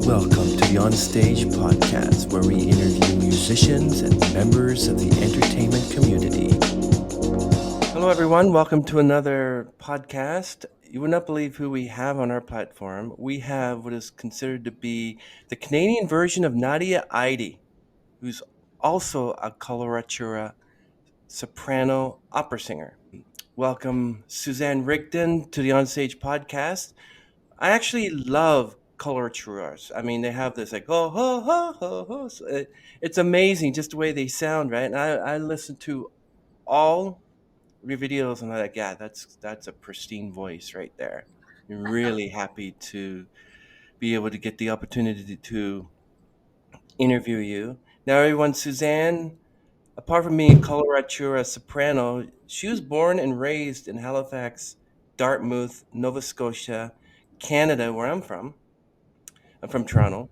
Welcome to the On Stage podcast, where we interview musicians and members of the entertainment community. Hello, everyone. Welcome to another podcast. You would not believe who we have on our platform. We have what is considered to be the Canadian version of Nadia Eide, who's also a coloratura soprano opera singer. Welcome, Suzanne Rigden, to the On Stage podcast. I actually love coloraturas. I mean, they have this like oh ho ho ho ho. It's amazing just the way they sound, right? And I listen to all your videos and I'm like, yeah, that's a pristine voice right there. I'm really happy to be able to get the opportunity to interview you. Now, everyone, Suzanne, apart from being a coloratura soprano, she was born and raised in Halifax, Dartmouth, Nova Scotia, Canada, where I'm from. I'm from Toronto.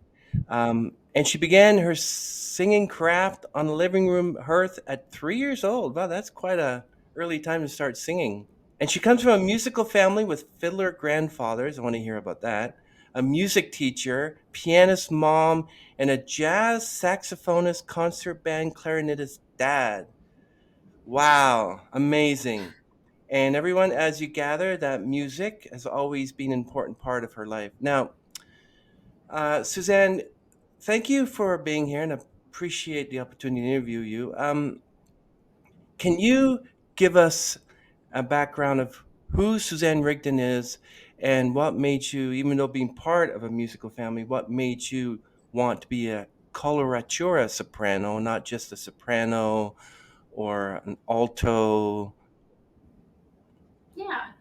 And she began her singing craft on the living room hearth at 3 years old. Wow, that's quite a early time to start singing. And she comes from a musical family with fiddler grandfathers. I want to hear about that. A music teacher, pianist mom, and a jazz saxophonist, concert band clarinetist dad. Wow, amazing. And everyone, as you gather, that music has always been an important part of her life. Now, Suzanne, thank you for being here and appreciate the opportunity to interview you. Can you give us a background of who Suzanne Rigden is and what made you, even though being part of a musical family, what made you want to be a coloratura soprano, not just a soprano or an alto? Yeah.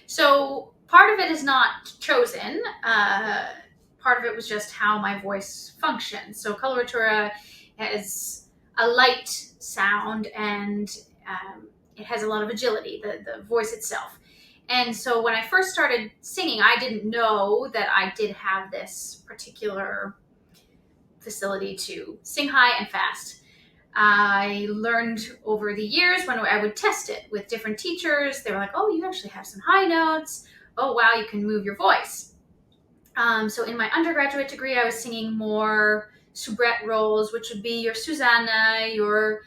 So part of it is not chosen. Part of it was just how my voice functions. So coloratura has a light sound and it has a lot of agility, the voice itself. And so when I first started singing, I didn't know that I did have this particular facility to sing high and fast. I learned over the years when I would test it with different teachers. They were like, oh, you actually have some high notes. Oh, wow, you can move your voice. So in my undergraduate degree, I was singing more soubrette roles, which would be your Suzanne, your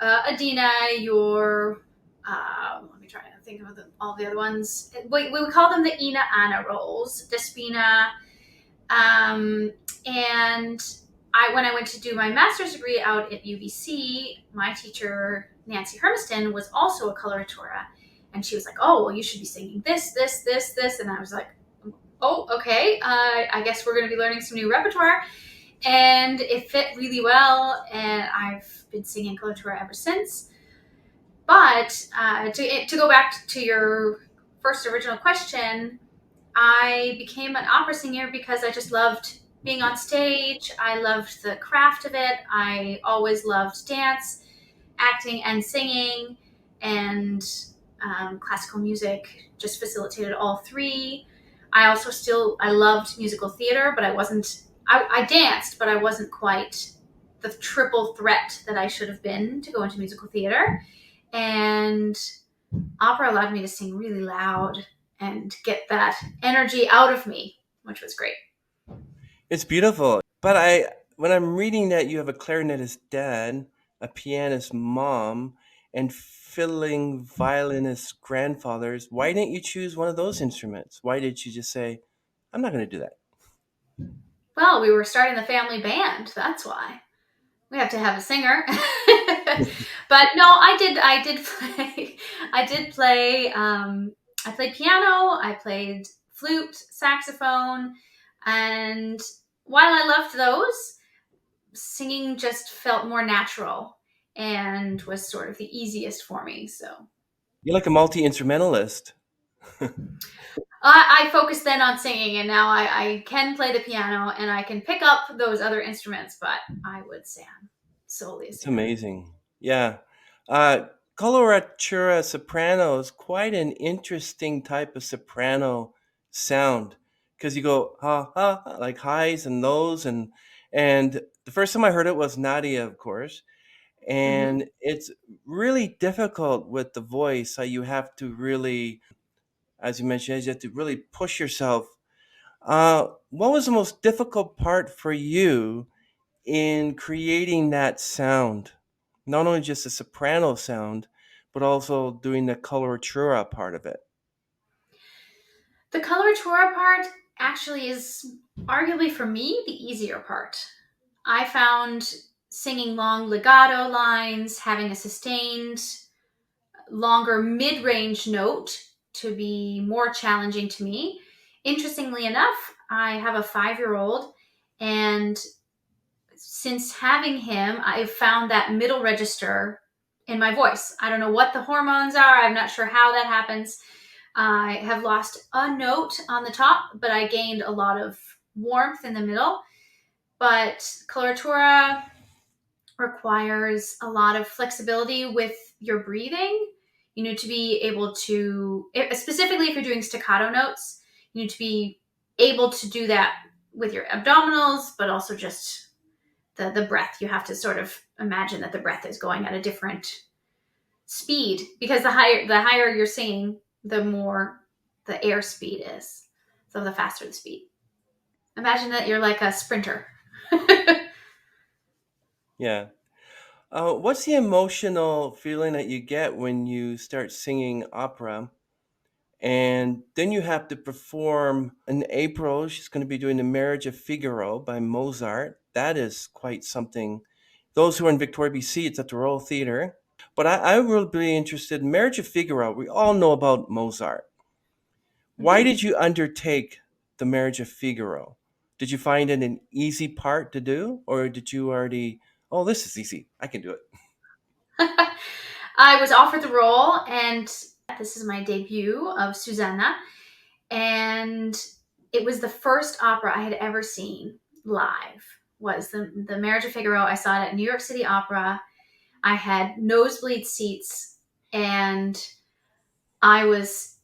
Adina, your, let me try to think of all the other ones. We would call them the Ina Anna roles, Despina. And when I went to do my master's degree out at UBC, my teacher, Nancy Hermiston, was also a coloratura. And she was like, oh, well, you should be singing this, this, this, this. And I was like, oh, okay. I guess we're going to be learning some new repertoire. And it fit really well. And I've been singing coloratura ever since. But to go back to your first original question, I became an opera singer because I just loved being on stage. I loved the craft of it. I always loved dance, acting, and singing, and classical music just facilitated all three. I loved musical theater, but I danced, but I wasn't quite the triple threat that I should have been to go into musical theater. And opera allowed me to sing really loud and get that energy out of me, which was great. It's beautiful. But when I'm reading that you have a clarinetist dad, a pianist mom, and fiddling violinist grandfathers, why didn't you choose one of those instruments? Why did you just say, I'm not going to do that? Well, we were starting the family band. That's why we have to have a singer. But no, I did play. I did play. I played piano. I played flute, saxophone, and while I loved those, singing just felt more natural and was sort of the easiest for me. So You're like a multi instrumentalist. I focused then on singing, and now I can play the piano and I can pick up those other instruments, but I would say I'm solely a It's singer. amazing. Yeah. Uh, Coloratura soprano is quite an interesting type of soprano sound because you go ha ha ha, like highs and lows and the first time I heard it was Nadia, of course, Mm-hmm. and it's really difficult with the voice. How you have to really, as you mentioned, you have to really push yourself What was the most difficult part for you in creating that sound? Not only just the soprano sound, but also doing the coloratura part of it. The coloratura part actually is arguably for me the easier part. I found singing long legato lines, having a sustained, longer mid range note to be more challenging to me. Interestingly enough, I have a 5-year old, and since having him, I've found that middle register in my voice. I don't know what the hormones are, I'm not sure how that happens. I have lost a note on the top, but I gained a lot of warmth in the middle. But coloratura requires a lot of flexibility with your breathing. You need to be able to, specifically if you're doing staccato notes, you need to be able to do that with your abdominals, but also just the breath. You have to sort of imagine that the breath is going at a different speed, because the higher you're singing, the more the air speed is. So the faster the speed. Imagine that you're like a sprinter. Yeah. What's the emotional feeling that you get when you start singing opera? And then you have to perform in April. She's going to be doing The Marriage of Figaro by Mozart. That is quite something. Those who are in Victoria, BC, it's at the Royal Theatre. But I will be interested in Marriage of Figaro. We all know about Mozart. Why Mhm. did you undertake The Marriage of Figaro? Did you find it an easy part to do? Or did you already, oh, this is easy. I can do it. I was offered the role, and this is my debut of Suzanne. And it was the first opera I had ever seen live. Was the Marriage of Figaro. I saw it at New York City Opera. I had nosebleed seats, and I was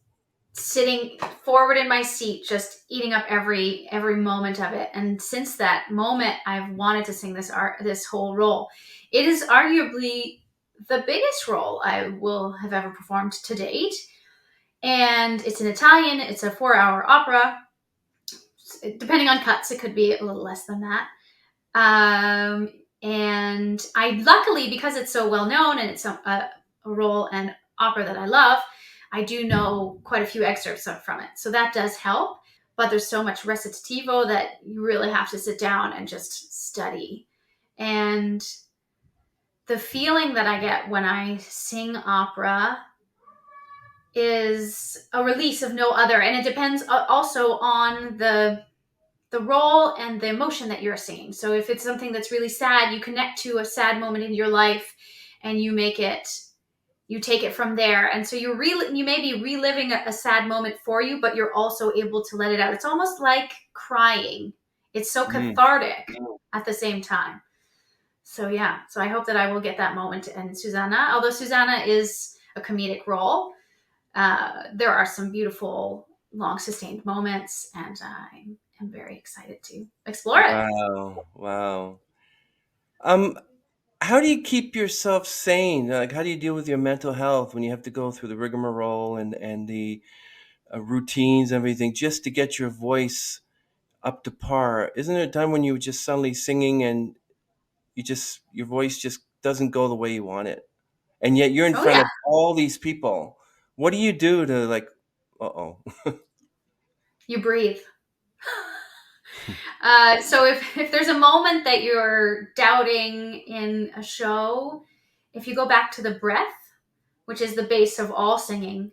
sitting forward in my seat, just eating up every moment of it. And since that moment, I've wanted to sing this whole role. It is arguably the biggest role I will have ever performed to date. And it's in Italian. It's a 4-hour opera. Depending on cuts, it could be a little less than that. Um, and I luckily, because it's so well known and it's a role and opera that I love, I do know quite a few excerpts from it. So that does help. But there's so much recitativo that you really have to sit down and just study. And the feeling that I get when I sing opera is a release of no other. And it depends also on the role and the emotion that you're singing. So if it's something that's really sad, you connect to a sad moment in your life and you take it from there. And so you may be reliving a sad moment for you, but you're also able to let it out. It's almost like crying. It's so Mm. cathartic at the same time. So yeah, so I hope that I will get that moment in Susanna. Although Susanna is a comedic role, there are some beautiful long sustained moments, and I'm very excited to explore it. Wow. Wow. Um, how do you keep yourself sane? Like, how do you deal with your mental health when you have to go through the rigmarole and the routines and everything just to get your voice up to par? Isn't there a time when you're just suddenly singing and your voice just doesn't go the way you want it, and yet you're in Oh front yeah, of all these people? What do you do to like? Uh-oh. you breathe. So if there's a moment that you're doubting in a show, if you go back to the breath, which is the base of all singing,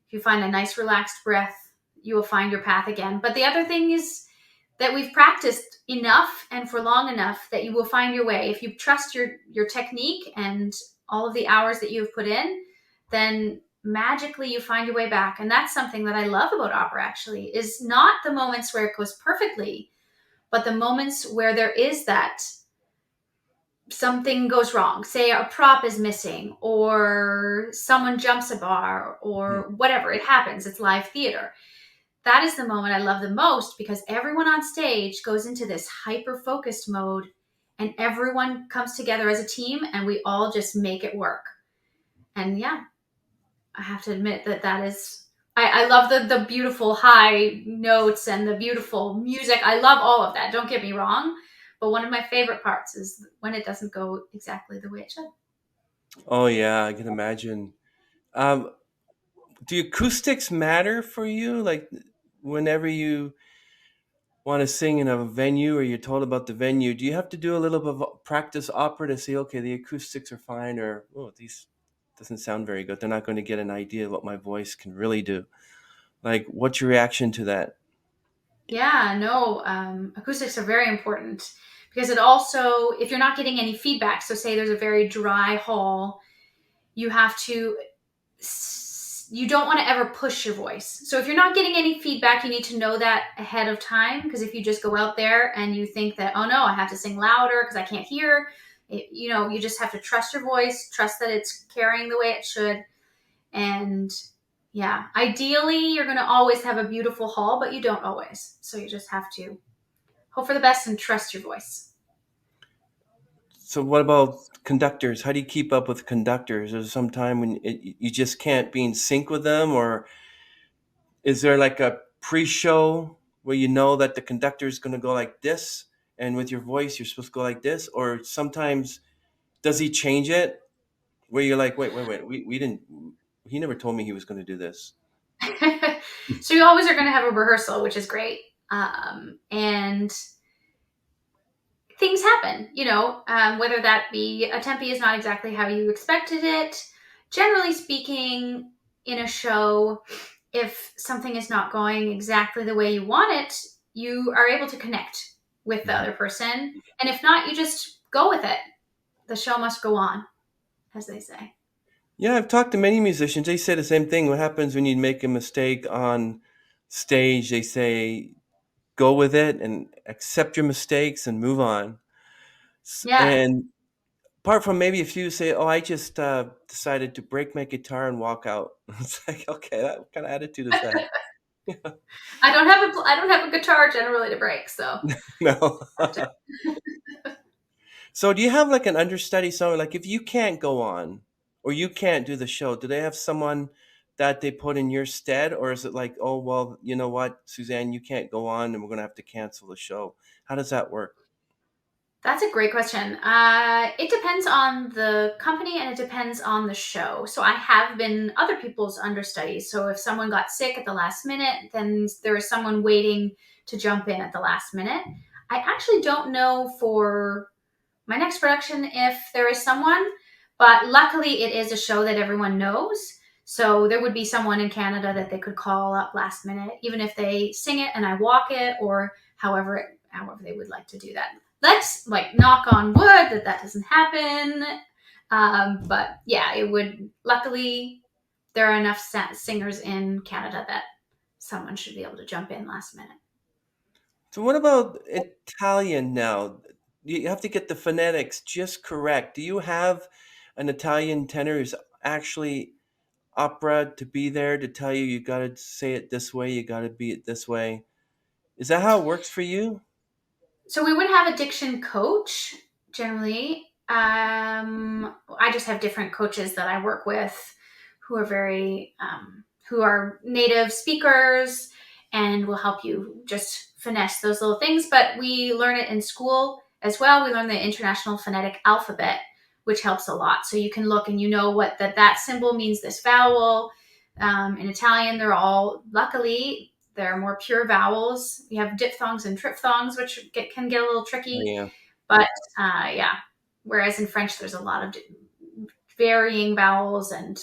if you find a nice relaxed breath, you will find your path again. But the other thing is that we've practiced enough and for long enough that you will find your way. If you trust your technique and all of the hours that you've put in, then magically you find your way back. And that's something that I love about opera, actually, is not the moments where it goes perfectly, but the moments where there is that something goes wrong, say a prop is missing or someone jumps a bar or whatever, it happens, it's live theater. That is the moment I love the most, because everyone on stage goes into this hyper focused mode and everyone comes together as a team and we all just make it work. And yeah, I have to admit that I love the beautiful high notes and the beautiful music. I love all of that. Don't get me wrong. But one of my favorite parts is when it doesn't go exactly the way it should. Oh yeah, I can imagine. Um, do acoustics matter for you? Like whenever you want to sing in a venue or you're told about the venue, do you have to do a little bit of practice opera to say, okay, the acoustics are fine, or oh, these doesn't sound very good. They're not going to get an idea of what my voice can really do. Like, what's your reaction to that? Yeah, no, acoustics are very important because it also, if you're not getting any feedback, so say there's a very dry hall, you have to, you don't want to ever push your voice. So if you're not getting any feedback, you need to know that ahead of time, because if you just go out there and you think that, oh no, I have to sing louder because I can't hear, you just have to trust your voice, trust that it's carrying the way it should. And yeah, ideally, you're going to always have a beautiful hall, but you don't always. So you just have to hope for the best and trust your voice. So, what about conductors? How do you keep up with conductors? Is there some time when you just can't be in sync with them, or is there like a pre-show where you know that the conductor is going to go like this, and with your voice you're supposed to go like this? Or sometimes does he change it where you're like, wait, we didn't, he never told me he was going to do this. So you always are going to have a rehearsal, which is great. And things happen, whether that be a tempi is not exactly how you expected it. Generally speaking, in a show, if something is not going exactly the way you want it, you are able to connect with the Mhm. other person. And if not, you just go with it. The show must go on, as they say. Yeah, I've talked to many musicians. They say the same thing. What happens when you make a mistake on stage? They say, go with it and accept your mistakes and move on. Yeah. And apart from maybe a few say, "Oh, I just decided to break my guitar and walk out." It's like, okay, what kind of attitude is that? I don't have a guitar generally to break, so No. have to. So, do you have like an understudy? So, like, if you can't go on or you can't do the show, do they have someone that they put in your stead, or is it like, oh, well, you know what, Suzanne, you can't go on, and we're gonna have to cancel the show? How does that work? That's a great question. It depends on the company and it depends on the show. So I have been other people's understudies. So if someone got sick at the last minute, then there is someone waiting to jump in at the last minute. I actually don't know for my next production if there is someone, but luckily it is a show that everyone knows. So there would be someone in Canada that they could call up last minute, even if they sing it and I walk it, or however they would like to do that. Let's like knock on wood that doesn't happen. But yeah, it would. Luckily, there are enough singers in Canada that someone should be able to jump in last minute. So, what about Italian now? You have to get the phonetics just correct. Do you have an Italian tenor who's actually opera to be there to tell you got to say it this way, you got to be it this way? Is that how it works for you? So we would have a diction coach generally. I just have different coaches that I work with who are who are native speakers and will help you just finesse those little things. But we learn it in school as well. We learn the International Phonetic Alphabet, which helps a lot. So you can look and you know what that symbol means, this vowel. In Italian, luckily, there are more pure vowels. We have diphthongs and triphthongs, which can get a little Oh, tricky. yeah. But yeah, whereas in French, there's a lot of varying vowels and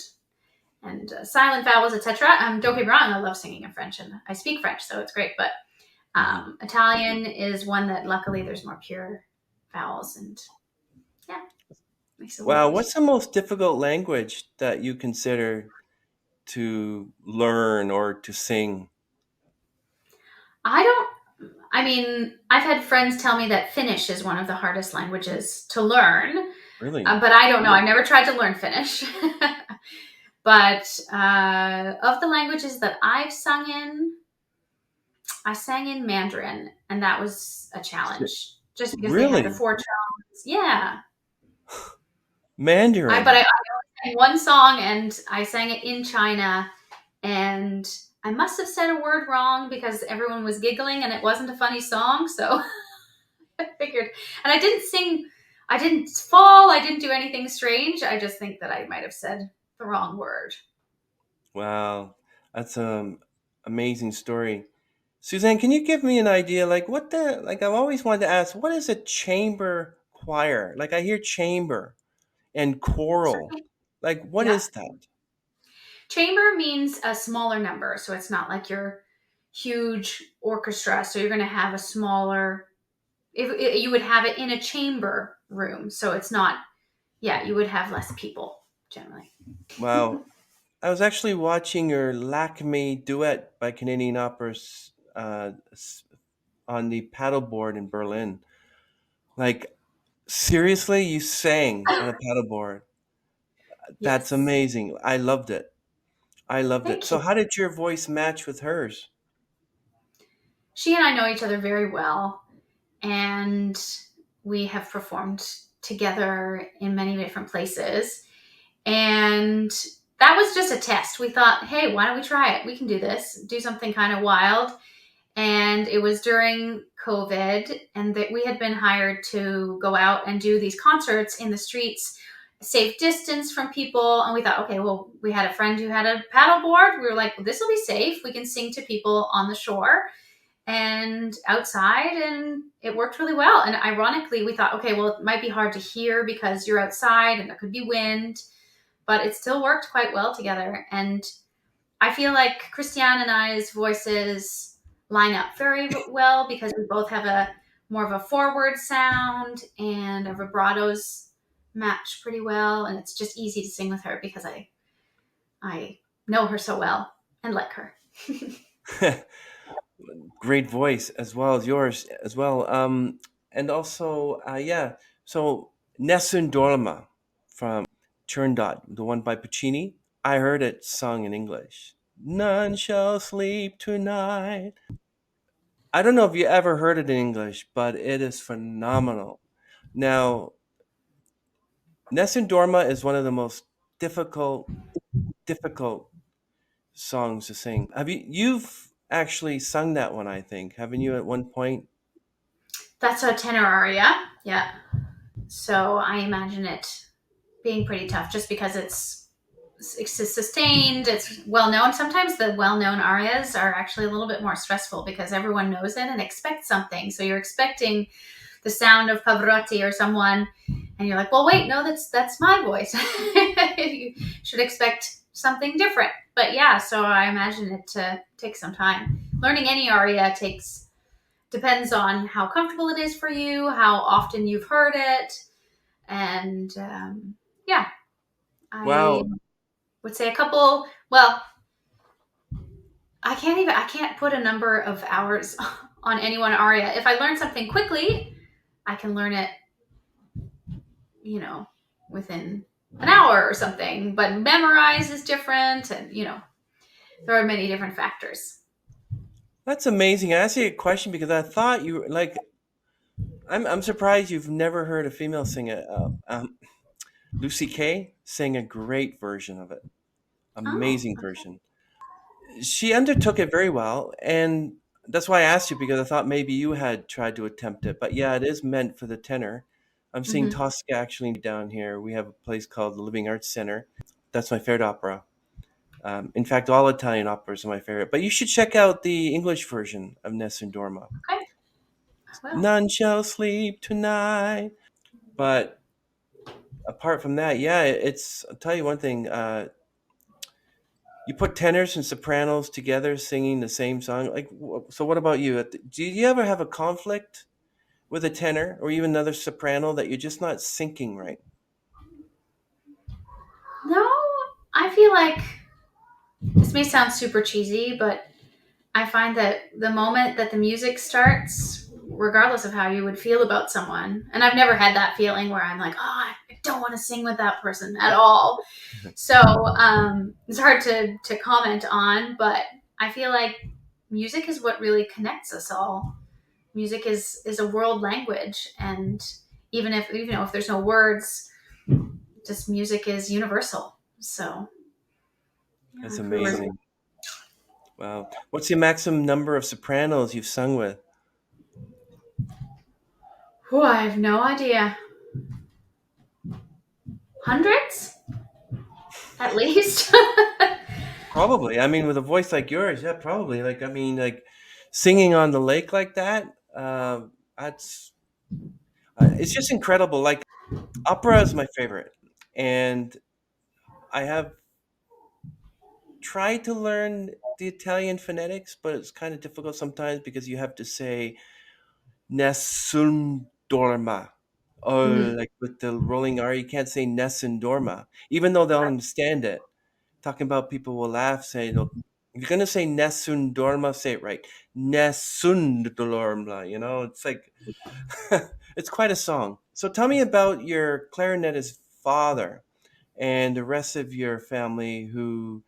silent vowels, etc. Don't get me wrong, I love singing in French and I speak French, so it's great. But Mhm. Italian is one that luckily there's more pure vowels, and yeah, makes it a little Wow, bit what's easier. the most difficult language that you consider to learn or to sing? I don't. I mean, I've had friends tell me that Finnish is one of the hardest languages to learn, Really? but I don't know. I've never tried to learn Finnish. But of the languages that I've sung in, I sang in Mandarin, and that was a challenge just because they had the Really? four tones. Yeah, but Mandarin. I sang one song, and I sang it in China, And I must have said a word wrong because everyone was giggling and it wasn't a funny song. So I figured, and I didn't fall, I didn't do anything strange. I just think that I might have said the wrong word. Wow, that's amazing story. Suzanne, can you give me an idea? Like I've always wanted to ask, what is a chamber choir? Like I hear chamber and choral. Certainly. Like what Yeah. is that? Chamber means a smaller number. So it's not like your huge orchestra. So you're going to have a smaller, if you would have it in a chamber room. So it's not, yeah, you would have less people generally. Wow. I was actually watching your Lacme duet by Canadian Operas on the paddleboard in Berlin. Like seriously, you sang on a paddleboard. That's Yes. amazing. I loved it. I loved it. Thank So you. how did your voice match with hers? She and I know each other very well, and we have performed together in many different places. And that was just a test. We thought, hey, why don't we try it? We can do this, do something kind of wild. And it was during COVID, and that we had been hired to go out and do these concerts in the streets, safe distance from people. And we thought, okay, well, we had a friend who had a paddleboard. We were like, well, this will be safe. We can sing to people on the shore and outside, and it worked really well. And ironically, we thought, okay, well, it might be hard to hear because you're outside and there could be wind, but it still worked quite well together. And I feel like Christiane and I's voices line up very well because we both have a more of a forward sound, and our vibratos match pretty well, and it's just easy to sing with her because I know her so well and like her. Great voice as well as yours as well. And also, yeah. So Nessun Dorma from Turandot, the one by Puccini. I heard it sung in English. None shall sleep tonight. I don't know if you ever heard it in English, but it is phenomenal. Now, Nessun Dorma is one of the most difficult songs to sing. You've actually sung that one, I think, haven't you, at one point? That's a tenor aria, yeah. So I imagine it being pretty tough just because it's sustained, it's well known. Sometimes the well known arias are actually a little bit more stressful because everyone knows it and expects something. So you're expecting the sound of Pavarotti or someone, and you're like, well, wait, no, that's my voice. You should expect something different. But yeah, so I imagine it to take some time. Learning any aria takes depends on how comfortable it is for you, how often you've heard it, and yeah, I Wow. would say a couple. Well, I can't put a number of hours on any one aria. If I learn something quickly, I can learn it, you know, within an hour or something. But memorize is different, and there are many different factors. That's amazing. I asked you a question because I thought you like. I'm surprised you've never heard a female sing it. Lucy Kay sang a great version of it. Oh, Amazing version. She undertook it very well, and that's why I asked you because I thought maybe you had tried to attempt it. But yeah, it is meant for the tenor. I'm seeing mm-hmm. Tosca actually down here. We have a place called the Living Arts Center. That's my favorite opera. In fact, all Italian operas are my favorite. But you should check out the English version of Nessun Dorma. Okay. Well, None shall sleep tonight. But apart from that, yeah, it's. I'll tell you one thing. You put tenors and sopranos together singing the same song. So what about you? Do you ever have a conflict with a tenor or even another soprano that you're just not syncing right? no, I feel like this may sound super cheesy, but I find that the moment that the music starts, regardless of how you would feel about someone, and I've never had that feeling where I'm like, oh, I don't want to sing with that person at all. So it's hard to comment on, but I feel like music is what really connects us all. Music is a world language, and if there's no words, just music is universal. So yeah, That's if we were amazing. Wow. What's the maximum number of sopranos you've sung with? Whew, I have no idea. Hundreds, at least. Probably. I mean, with a voice like yours, yeah, probably. Like, I mean, like singing on the lake like that. That's it's just incredible. Like, opera is my favorite, and I have tried to learn the Italian phonetics, but it's kind of difficult sometimes because you have to say nessun dorma. Mhm. Or like with the rolling R, you can't say nessun dorma, even though they'll understand it. Talking about people will laugh, say, "No, if you're gonna say nessun dorma, say it right. Nessun dorma." It's like it's quite a song. So tell me about your clarinetist father and the rest of your family who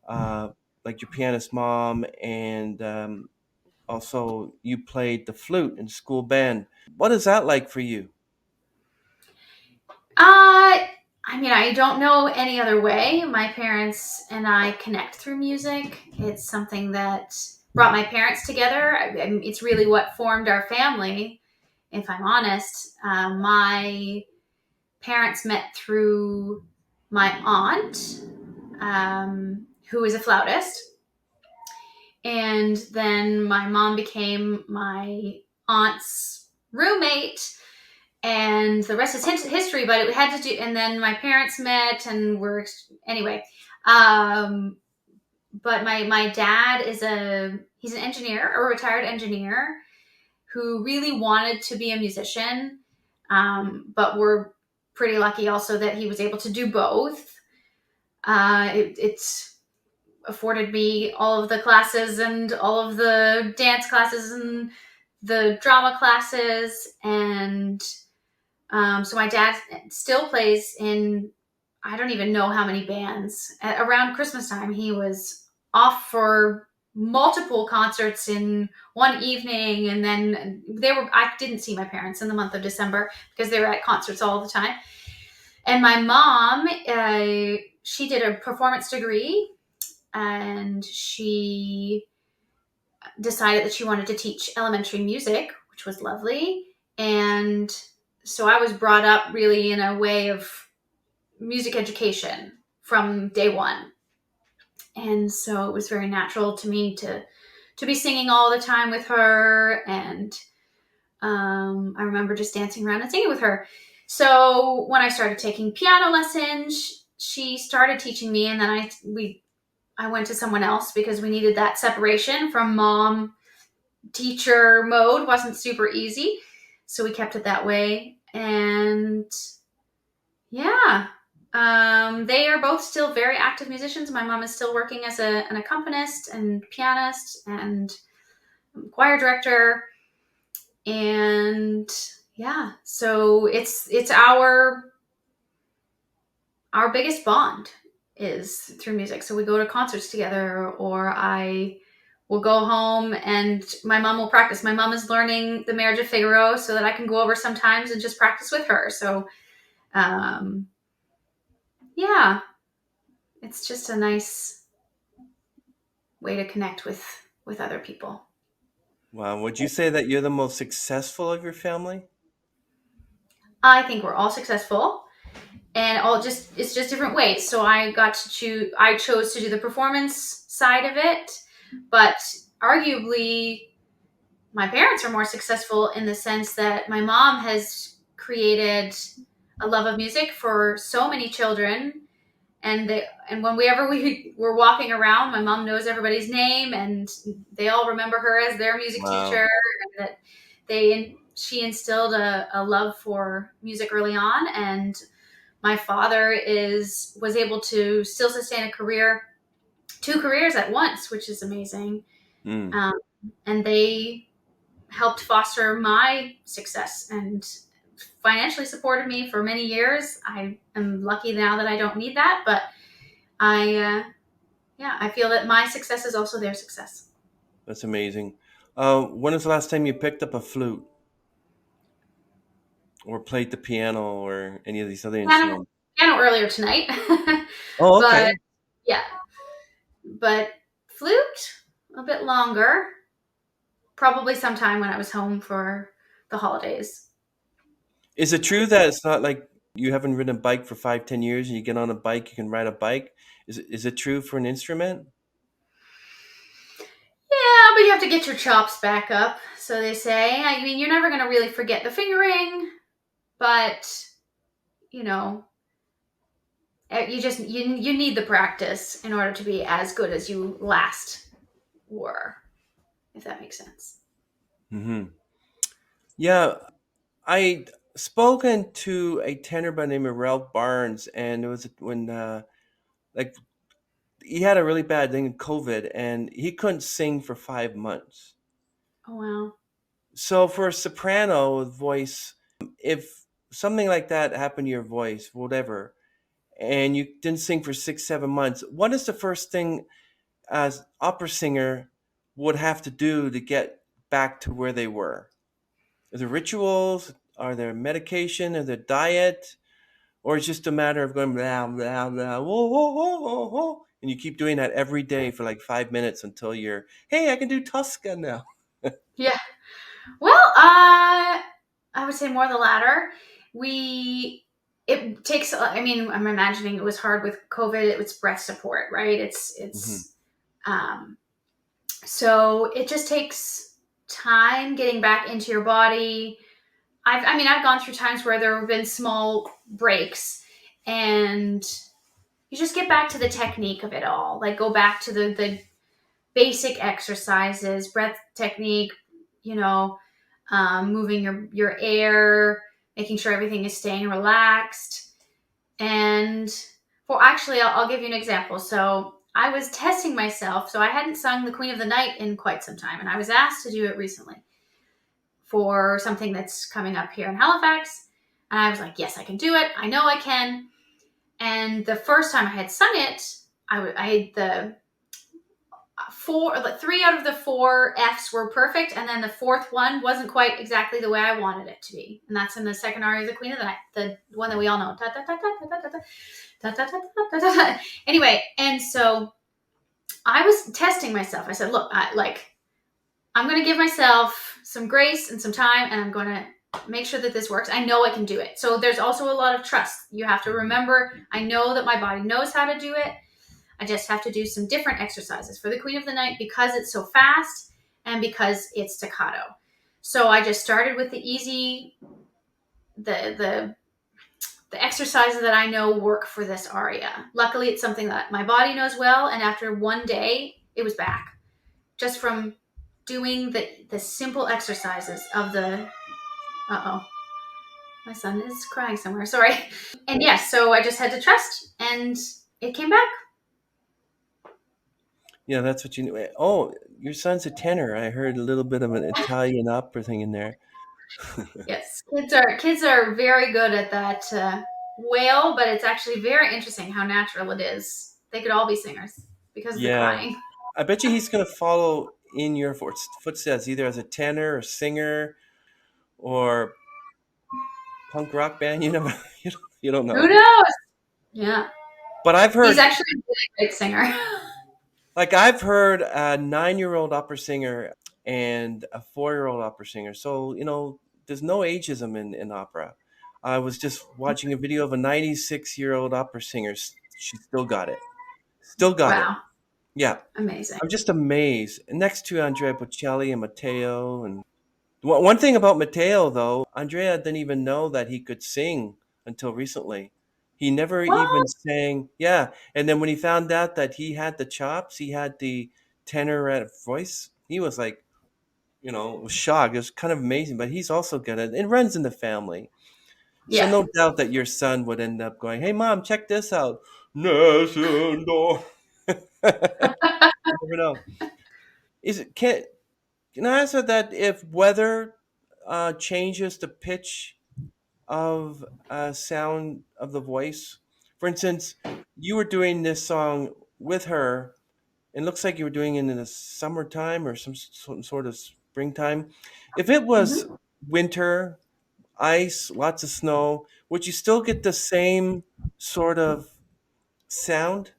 uh, like your pianist mom, and also you played the flute in school band. What is that like for you? I mean, I don't know any other way. My parents and I connect through music. It's something that brought my parents together. It's really what formed our family, if I'm honest. My parents met through my aunt, who is a flautist. And then my mom became my aunt's roommate, and the rest is history. But it had to do, and then my parents met, and were anyway. Um, but my dad he's an engineer, a retired engineer, who really wanted to be a musician, but we're pretty lucky also that he was able to do both. It's afforded me all of the classes and all of the dance classes and the drama classes. And so my dad still plays in, I don't even know how many bands. Around Christmas time, he was off for multiple concerts in one evening. And then I didn't see my parents in the month of December because they were at concerts all the time. And my mom, she did a performance degree, and she decided that she wanted to teach elementary music, which was lovely. And so I was brought up really in a way of music education from day one. And so it was very natural to me to be singing all the time with her. And I remember just dancing around and singing with her. So when I started taking piano lessons, she started teaching me, and then I went to someone else because we needed that separation from mom teacher mode. Wasn't super easy, so we kept it that way. And yeah, they are both still very active musicians. My mom is still working as an accompanist and pianist and choir director. And yeah, so it's our biggest bond is through music. So we go to concerts together, or I will go home and my mom will practice. My mom is learning the Marriage of Figaro so that I can go over sometimes and just practice with her. So um, yeah, it's just a nice way to connect with other people. Wow. Would you say that you're the most successful of your family? I think we're all successful, and all just it's just different ways. So I chose to do the performance side of it, but arguably my parents are more successful in the sense that my mom has created a love of music for so many children. And whenever we were walking around, my mom knows everybody's name, and they all remember her as their music Wow. teacher. And that she instilled a love for music early on. And my father was able to still sustain a career, two careers at once, which is amazing. Mm. Um, and they helped foster my success and financially supported me for many years. I am lucky now that I don't need that, but I feel that my success is also their success. That's amazing. When was the last time you picked up a flute or played the piano or any of these other Piano, instruments? piano earlier tonight, Oh, but okay. yeah, but flute. a bit longer, probably sometime when I was home for the holidays. Is it true that it's not like you haven't ridden a bike for 5, 10 years and you get on a bike, you can ride a bike? Is it true for an instrument? Yeah, but you have to get your chops back up, so they say. I mean, you're never going to really forget the fingering, but you know, you need the practice in order to be as good as you last were, if that makes sense. Hmm. Yeah, I spoken to a tenor by the name of Ralph Barnes, and it was when like he had a really bad thing in COVID, and he couldn't sing for 5 months. Oh wow. So for a soprano voice, if something like that happened to your voice, whatever, and you didn't sing for 6, 7 months, what is the first thing as opera singer would have to do to get back to where they were? Are there rituals? Are there medication? Are there diet? Or it's just a matter of going blah blah blah whoa whoa whoa whoa whoa, and you keep doing that every day for like 5 minutes until you're, hey, I can do Tosca now. Yeah. Well, I would say more the latter. We it takes. I mean, I'm imagining it was hard with COVID. It was breath support, right? Hmm. Um, so it just takes time getting back into your body. I've gone through times where there have been small breaks, and you just get back to the technique of it all. Like go back to the basic exercises, breath technique, you know, moving your air, making sure everything is staying relaxed. And well, actually, I'll give you an example. So I was testing myself. So I hadn't sung the Queen of the Night in quite some time, and I was asked to do it recently for something that's coming up here in Halifax. And I was like, yes, I can do it. I know I can. And the first time I had sung it, I had the three out of the four F's were perfect, and then the fourth one wasn't quite exactly the way I wanted it to be. And that's in the second aria of the Queen of the Night, the one that we all know. Anyway, and so I was testing myself. I said, look, I'm going to give myself some grace and some time, and I'm going to make sure that this works. I know I can do it. So there's also a lot of trust. You have to remember, I know that my body knows how to do it. I just have to do some different exercises for the Queen of the Night because it's so fast and because it's staccato. So I just started with the easy, the exercises that I know work for this aria. Luckily, it's something that my body knows well, and after one day, it was back just from doing the simple exercises of the. My son is crying somewhere. Sorry. And yes, so I just had to trust, and it came back. Yeah, that's what you knew. Oh, your son's a tenor. I heard a little bit of an Italian opera thing in there. Yes, kids are very good at that wail, but it's actually very interesting how natural it is. They could all be singers because of the Yeah, crying. I bet you he's going to follow in your footsteps, either as a tenor or singer or punk rock band. You never, you don't Who know. knows? Yeah, But he's actually a really great singer. I've heard a 9-year-old opera singer and a 4-year-old opera singer. So there's no ageism in opera. I was just watching a video of a 96-year-old opera singer. She still got it. Still got it. Wow, Yeah, amazing. I'm just amazed. Next to Andrea Bocelli and Matteo, and one thing about Matteo, though, Andrea didn't even know that he could sing until recently. He never even What? sang. Yeah. And then when he found out that he had the chops, he had the tenor voice, he was like, was shocked. It was kind of amazing, but he's also good at it. It runs in the family. So Yeah. no doubt that your son would end up going, hey, mom, check this out. Nessuno. You never know. Is it, can I answer that if weather changes the pitch of sound of the voice? For instance, you were doing this song with her. It looks like you were doing it in the summertime or some sort of springtime. If it was Mhm. winter, ice, lots of snow, would you still get the same sort of sound?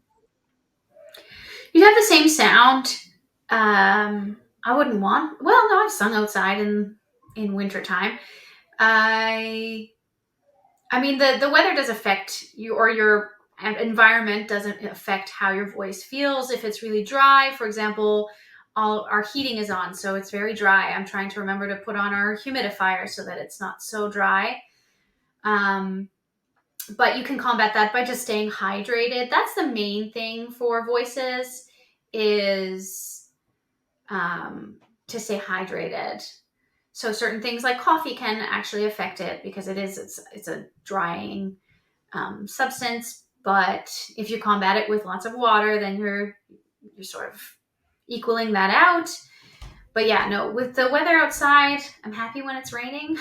You have the same sound. I wouldn't want. Well, no, I've sung outside in wintertime. I I mean, the weather does affect you, or your environment doesn't affect how your voice feels. If it's really dry, for example, all our heating is on, so it's very dry. I'm trying to remember to put on our humidifier so that it's not so dry. Um, but you can combat that by just staying hydrated. That's the main thing for voices, is to stay hydrated. So certain things like coffee can actually affect it, because it's a drying substance. But if you combat it with lots of water, then you're sort of equaling that out. But yeah, no, with the weather outside, I'm happy when it's raining.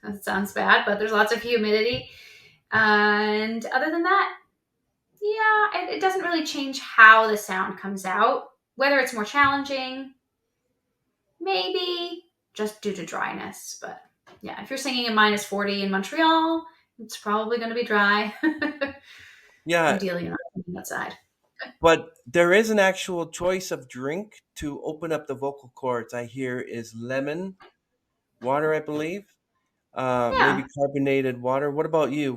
That sounds bad, but there's lots of humidity. And other than that, yeah, it doesn't really change how the sound comes out. Whether it's more challenging, maybe just due to dryness. But yeah, if you're singing in -40 in Montreal, it's probably going to be dry. Yeah, Ideally, you're not singing outside. but there is an actual choice of drink to open up the vocal cords. I hear is lemon water, I believe. Maybe Yeah. carbonated water. What about you?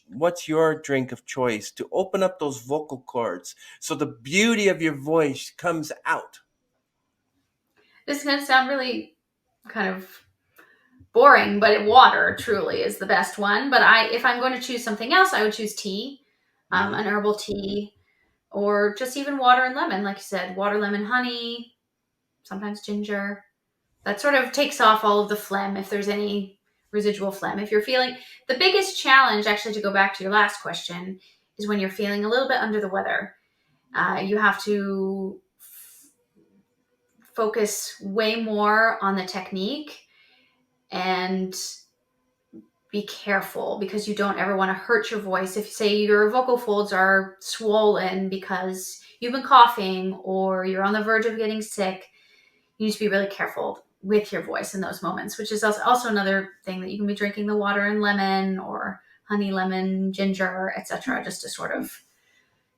What's your drink of choice to open up those vocal cords so the beauty of your voice comes out? This is going to sound really kind of boring, but water truly is the best one. But if I'm going to choose something else, I would choose tea, Hmm. an herbal tea, or just even water and lemon, like you said, water, lemon, honey, sometimes ginger. That sort of takes off all of the phlegm if there's any residual phlegm. If you're feeling the biggest challenge, actually, to go back to your last question, is when you're feeling a little bit under the weather. You have to focus way more on the technique and be careful, because you don't ever want to hurt your voice. If, say, your vocal folds are swollen because you've been coughing or you're on the verge of getting sick, you need to be really careful with your voice in those moments, which is also another thing, that you can be drinking the water and lemon, or honey, lemon, ginger, etc., just to sort of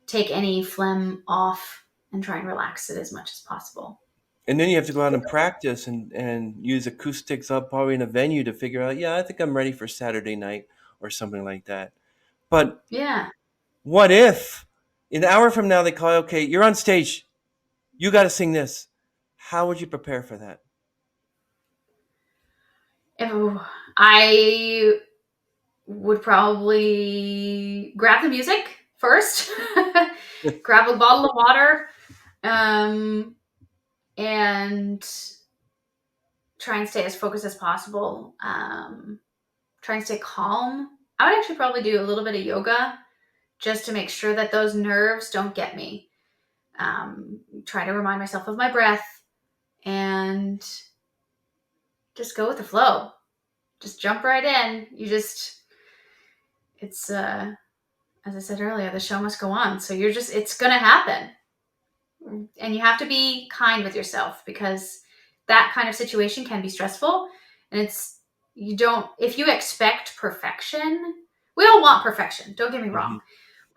take any phlegm off and try and relax it as much as possible. And then you have to go out and practice and use acoustics up probably in a venue to figure out, yeah, I think I'm ready for Saturday night or something like that. But Yeah. what if an hour from now they call, okay, you're on stage, you got to sing this? How would you prepare for that? Oh, I would probably grab the music first, grab a bottle of water, um, and try and stay as focused as possible. Try and stay calm. I would actually probably do a little bit of yoga just to make sure that those nerves don't get me. Try to remind myself of my breath and just go with the flow. Just jump right in. It's, as I said earlier, the show must go on. So it's going to happen. And you have to be kind with yourself, because that kind of situation can be stressful. And if you expect perfection, we all want perfection, don't get me Hmm. wrong.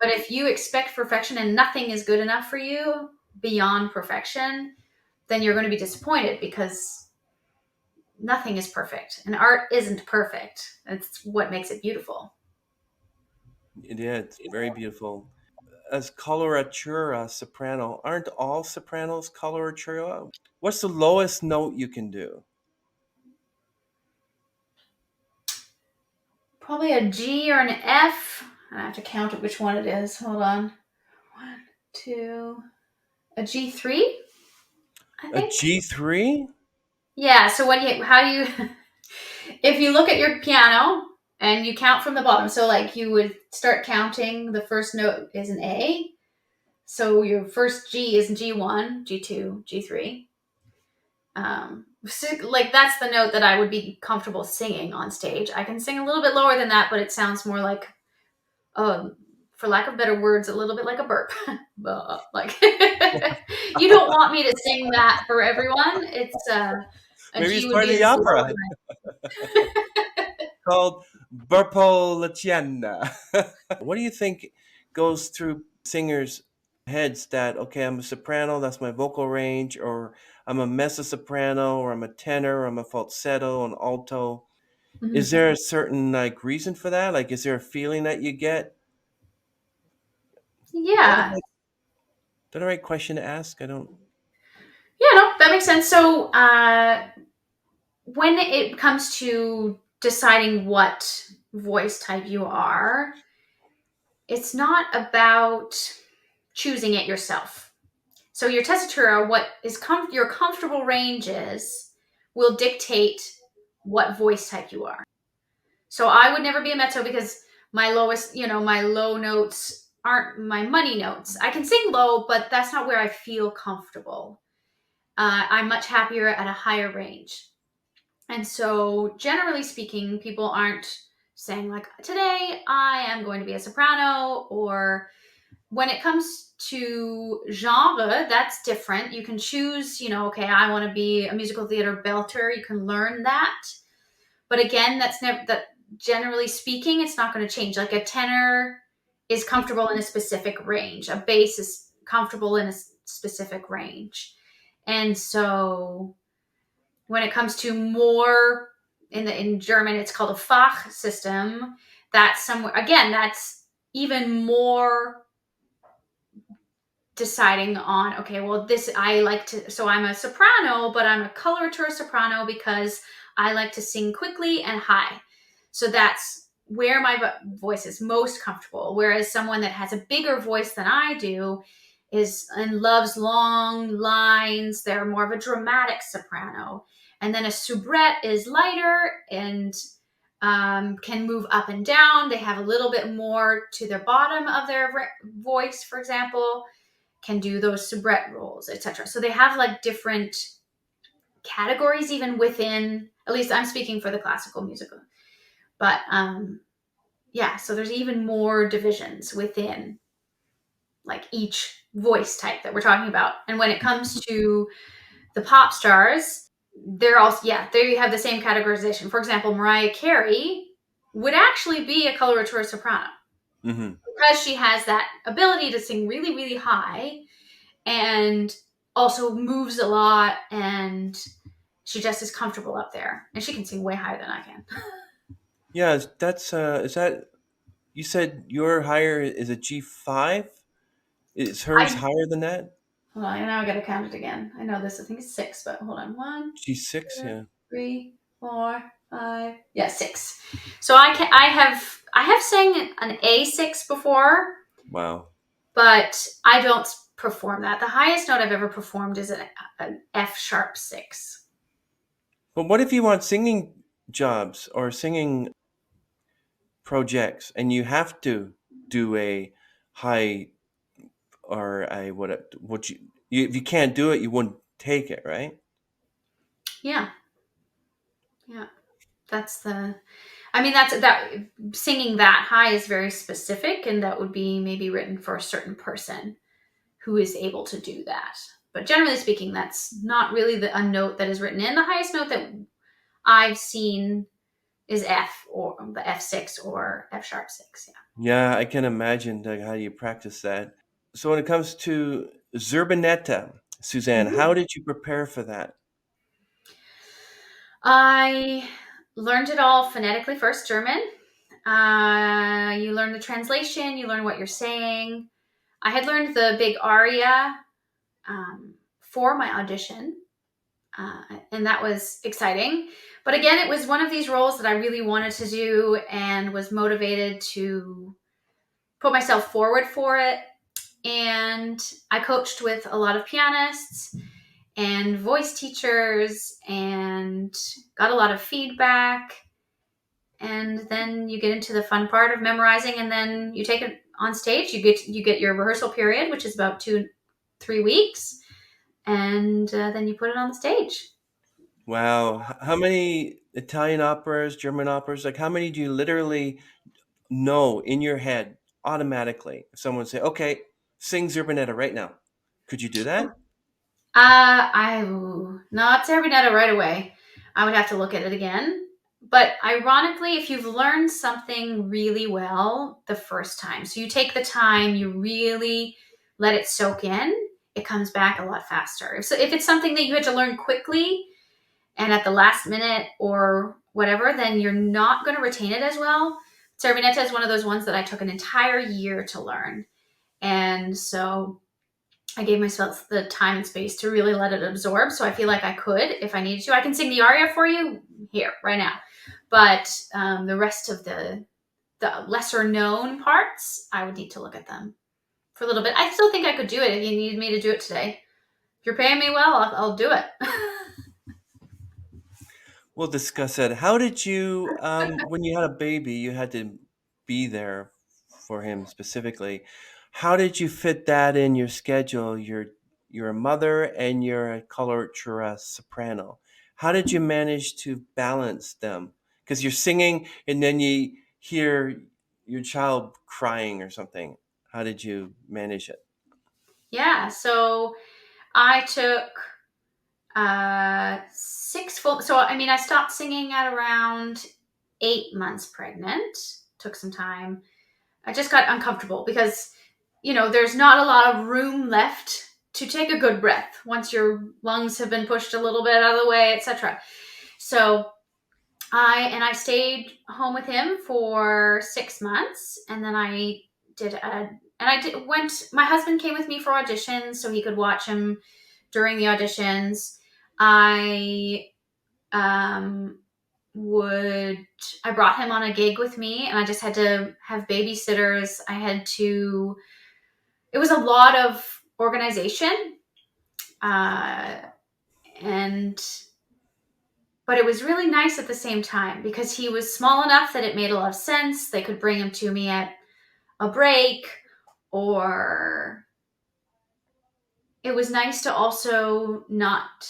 But if you expect perfection and nothing is good enough for you beyond perfection, then you're going to be disappointed, because nothing is perfect and art isn't perfect. It's what makes it beautiful. Yeah, it's very beautiful. As coloratura soprano, aren't all sopranos coloratura? What's the lowest note you can do? Probably a G or an F. I have to count it, which one it is. Hold on. One, two, a G3, I A think. G3? Yeah. So how do you, if you look at your piano and you count from the bottom, so like you would start counting, the first note is an A. So your first G is G1, G2, G3. So like that's the note that I would be comfortable singing on stage. I can sing a little bit lower than that, but it sounds more like, um, for lack of better words, a little bit like a burp. Like you don't want me to sing that for everyone. It's a Maybe G it's would part of be the as low opera as called Burpolacena. What do you think goes through singers' heads that, okay, I'm a soprano, that's my vocal range, or I'm a mezzo soprano, or I'm a tenor, or I'm a falsetto, an alto. Is Mhm. there a certain like reason for that? Like, is there a feeling that you get? Is that Yeah. the right question to ask? I don't. Yeah, no, that makes sense. So, when it comes to deciding what voice type you are, it's not about choosing it yourself. So your tessitura, what is your comfortable range is, will dictate what voice type you are. So I would never be a mezzo because my lowest, my low notes aren't my money notes. I can sing low, but that's not where I feel comfortable. I'm much happier at a higher range. And so, generally speaking, people aren't saying, like, today I am going to be a soprano, or when it comes to genre, that's different. You can choose, okay, I want to be a musical theater belter. You can learn that. But again, that's never, that generally speaking, it's not going to change. Like a tenor is comfortable in a specific range, a bass is comfortable in a specific range. And so, when it comes to more in German, it's called a Fach system. That's somewhere again. That's even more deciding on. Okay, well, this I like to. So I'm a soprano, but I'm a coloratura soprano because I like to sing quickly and high. So that's where my voice is most comfortable. Whereas someone that has a bigger voice than I do is and loves long lines. They're more of a dramatic soprano. And then a soubrette is lighter and can move up and down. They have a little bit more to the bottom of their voice, for example, can do those soubrette roles, etc. So they have like different categories even within, at least I'm speaking for the classical musical. But yeah, so there's even more divisions within like each voice type that we're talking about. And when it comes to the pop stars, they're also, yeah, there you have the same categorization. For example, Mariah Carey would actually be a coloratura soprano Mm-hmm. because she has that ability to sing really, really high and also moves a lot, and she just is comfortable up there. And she can sing way higher than I can. Yeah, that's is that you said your higher is a G5? Is hers I higher than that? Hold on, now I gotta count it again. I know this. I think it's six, but hold on. One, G6, two, yeah. three, four, five. Yeah, six. So I have sang an A6 before, Wow. but I don't perform that. The highest note I've ever performed is an F sharp six. But what if you want singing jobs or singing projects and you have to do a high or a what you if you can't do it, you wouldn't take it, right? Yeah, yeah. That's the. I mean, that's that. Singing that high is very specific, and that would be maybe written for a certain person who is able to do that. But generally speaking, that's not really a note that is written in. The highest note that I've seen is F or the F6 or F sharp six. Yeah. Yeah, I can imagine like how you practice that. So when it comes to Zerbinetta, Suzanne, Mhm. how did you prepare for that? I learned it all phonetically first, German. You learn the translation, you learn what you're saying. I had learned the big aria for my audition, and that was exciting. But again, it was one of these roles that I really wanted to do and was motivated to put myself forward for it. And I coached with a lot of pianists and voice teachers and got a lot of feedback. And then you get into the fun part of memorizing, and then you take it on stage. You get your rehearsal period, which is about 2-3 weeks, and then you put it on the stage. Wow, how many Italian operas, German operas, like how many do you literally know in your head automatically? If someone say, "Okay, sing Zerbinetta right now." Could you do that? Not Serenetta right away. I would have to look at it again. But ironically, if you've learned something really well the first time, so you take the time, you really let it soak in, it comes back a lot faster. So if it's something that you had to learn quickly and at the last minute or whatever, then you're not going to retain it as well. Servinetta is one of those ones that I took an entire year to learn. And so I gave myself the time and space to really let it absorb. So I feel like I could, if I needed to. I can sing the aria for you here, right now. But the rest of the lesser known parts, I would need to look at them for a little bit. I still think I could do it if you needed me to do it today. If you're paying me well, I'll do it. We'll discuss it. How did you, when you had a baby, you had to be there for him specifically. How did you fit that in your schedule? You're a mother and you're a coloratura soprano. How did you manage to balance them? Because you're singing and then you hear your child crying or something. How did you manage it? Yeah, so I took 6 full. So I mean, I stopped singing at around 8 months pregnant. Took some time. I just got uncomfortable because, there's not a lot of room left to take a good breath once your lungs have been pushed a little bit out of the way, etc. So I stayed home with him for 6 months, and then I did my husband came with me for auditions so he could watch him during the auditions. I I brought him on a gig with me, and I just had to have babysitters. It was a lot of organization, uh, and but it was really nice at the same time because he was small enough that it made a lot of sense. They could bring him to me at a break, or it was nice to also not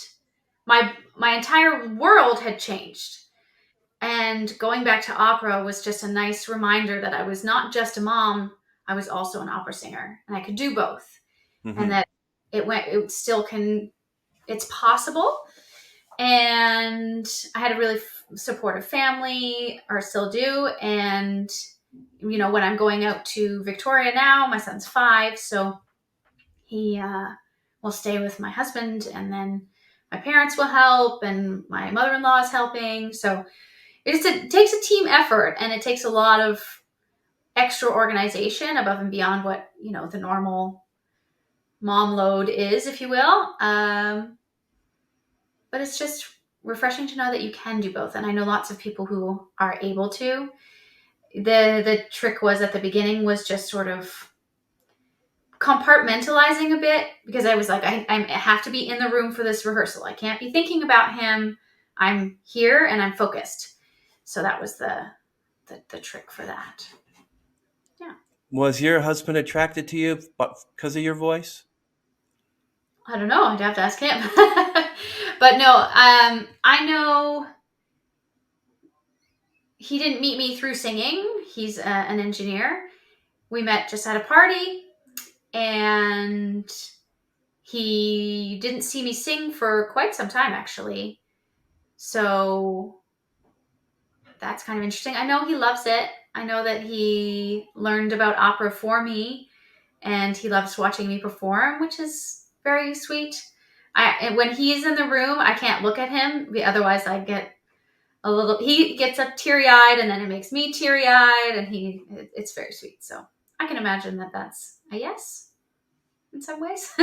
my entire world had changed. And going back to opera was just a nice reminder that I was not just a mom, I was also an opera singer, and I could do both. And Mm-hmm. that it still can, it's possible. And I had a really supportive family, or still do. And, when I'm going out to Victoria now, my son's 5, so he will stay with my husband, and then my parents will help, and my mother-in-law is helping. So it takes a team effort, and it takes a lot of extra organization above and beyond what, the normal mom load is, if you will. But it's just refreshing to know that you can do both. And I know lots of people who are able to. The trick was at the beginning was just sort of compartmentalizing a bit, because I was like, I have to be in the room for this rehearsal. I can't be thinking about him. I'm here and I'm focused. So that was the trick for that. Yeah. Was your husband attracted to you because of your voice? I don't know. I'd have to ask him. But no, I know he didn't meet me through singing. He's an engineer. We met just at a party, and he didn't see me sing for quite some time, actually. So that's kind of interesting. I know he loves it. I know that he learned about opera for me, and he loves watching me perform, which is very sweet. When he's in the room, I can't look at him. Otherwise, I get he gets up teary-eyed, and then it makes me teary-eyed, and it's very sweet. So I can imagine that that's a yes in some ways.